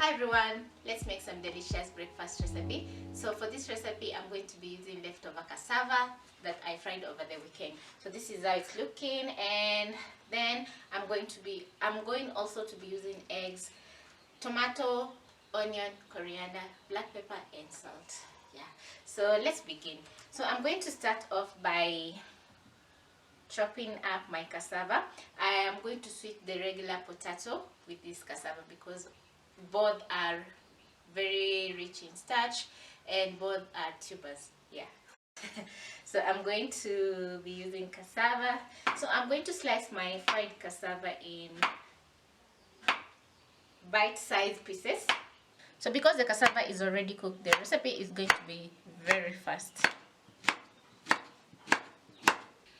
Hi everyone, let's make some delicious breakfast recipe. So for this recipe I'm going to be using leftover cassava that I fried over the weekend. So this is how it's looking, and then I'm going also to be using eggs, tomato, onion, coriander, black pepper and salt. Yeah, so let's begin. So I'm going to start off by chopping up my cassava. I am going to switch the regular potato with this cassava because both are very rich in starch and both are tubers. Yeah. So I'm going to be using cassava. So I'm going to slice my fried cassava in bite-sized pieces. So because the cassava is already cooked, the recipe is going to be very fast.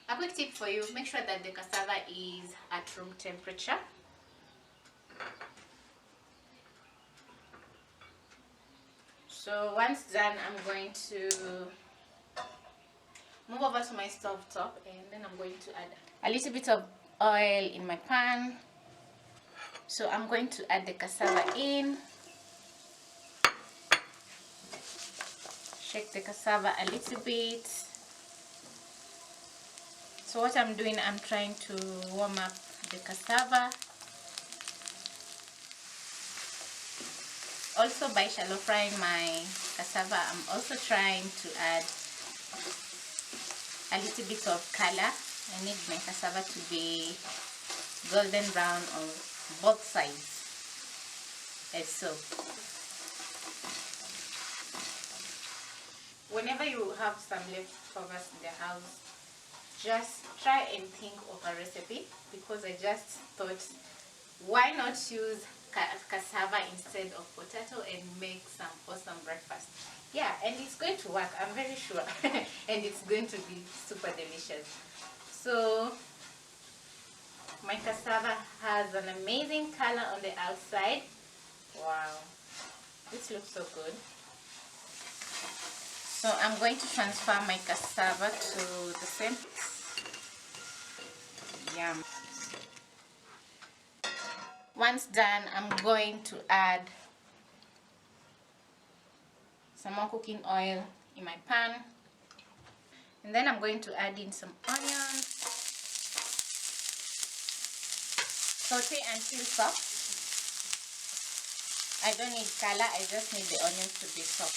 A quick tip for you, make sure that the cassava is at room temperature. So once done, I'm going to move over to my stove top, and then I'm going to add a little bit of oil in my pan. So I'm going to add the cassava in, shake the cassava a little bit. So what I'm doing, I'm trying to warm up the cassava. Also, by shallow frying my cassava, I'm also trying to add a little bit of color. I need my cassava to be golden brown on both sides, as so. Whenever you have some leftovers in the house, just try and think of a recipe, because I just thought, why not use cassava instead of potato and make some awesome breakfast. Yeah, and it's going to work, I'm very sure. And it's going to be super delicious. So my cassava has an amazing color on the outside. Wow, this looks so good. So I'm going to transfer my cassava to the same. Yum. Once done, I'm going to add some more cooking oil in my pan, and then I'm going to add in some onions, saute until soft. I don't need color, I just need the onions to be soft.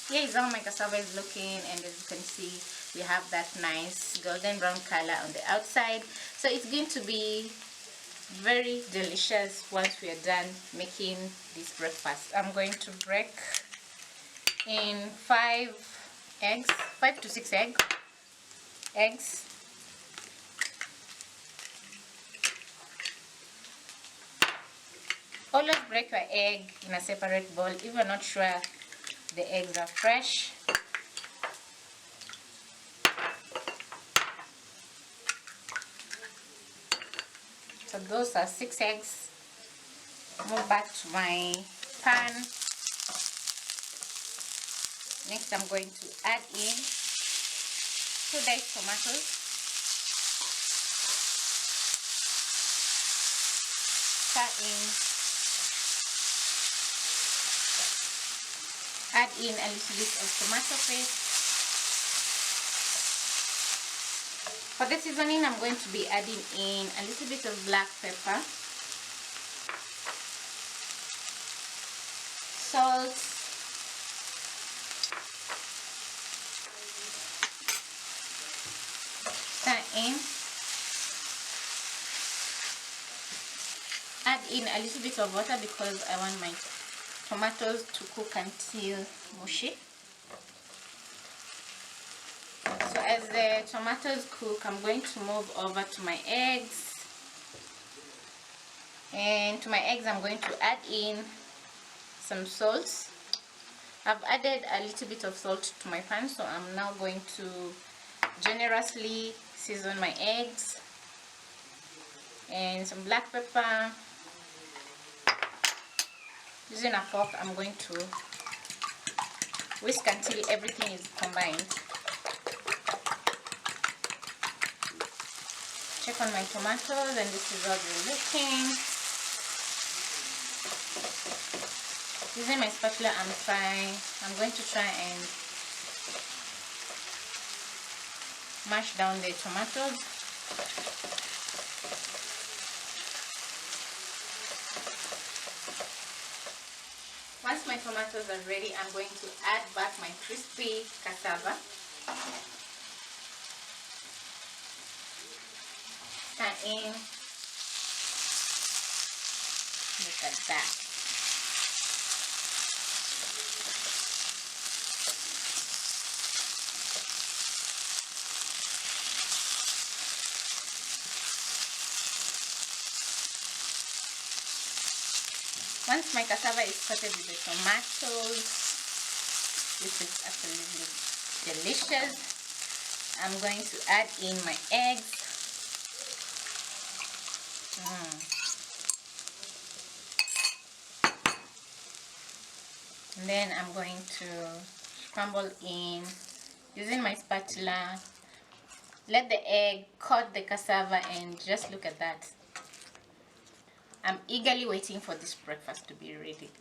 Here is how my cassava is looking, and as you can see, we have that nice golden brown color on the outside. So it's going to be very delicious once we are done making this breakfast. I'm going to break in 5 to 6 eggs. Always break your egg in a separate bowl if you're not sure the eggs are fresh. So those are 6 eggs. Move back to my pan. Next, I'm going to add in 2 diced tomatoes, add in a little bit of tomato paste. For the seasoning, I'm going to be adding in a little bit of black pepper, salt, add in a little bit of water because I want my tomatoes to cook until mushy. So as the tomatoes cook, I'm going to move over to my eggs, and to my eggs I'm going to add in some salt. I've added a little bit of salt to my pan, so I'm now going to generously season my eggs, and some black pepper. Using a fork, I'm going to whisk until everything is combined. Check on my tomatoes, and this is how they're looking. Using my spatula, I'm going to try and mash down the tomatoes. Once my tomatoes are ready, I'm going to add back my crispy cassava. Stir in. Look at that. Once my cassava is coated with the tomatoes, this is absolutely delicious. I'm going to add in my eggs. And then I'm going to scramble in using my spatula. Let the egg coat the cassava, and just look at that. I'm eagerly waiting for this breakfast to be ready.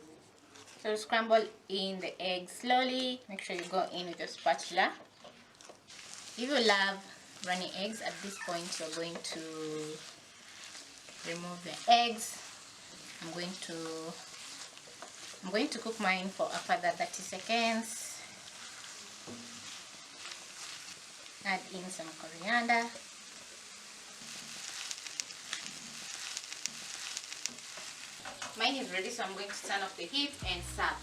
So scramble in the egg slowly. Make sure you go in with your spatula. If you love runny eggs, at this point you're going to remove the eggs. I'm going to cook mine for a further 30 seconds. Add in some coriander. Mine is ready, so I'm going to turn off the heat and serve.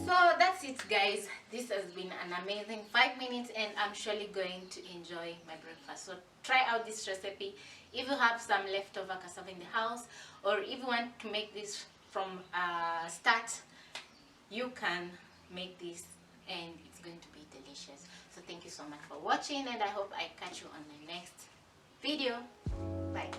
So that's it, guys. This has been an amazing 5 minutes, and I'm surely going to enjoy my breakfast. So try out this recipe. If you have some leftover cassava in the house, or if you want to make this from start, you can make this and it's going to be delicious. So thank you so much for watching, and I hope I catch you on the next video. Bye.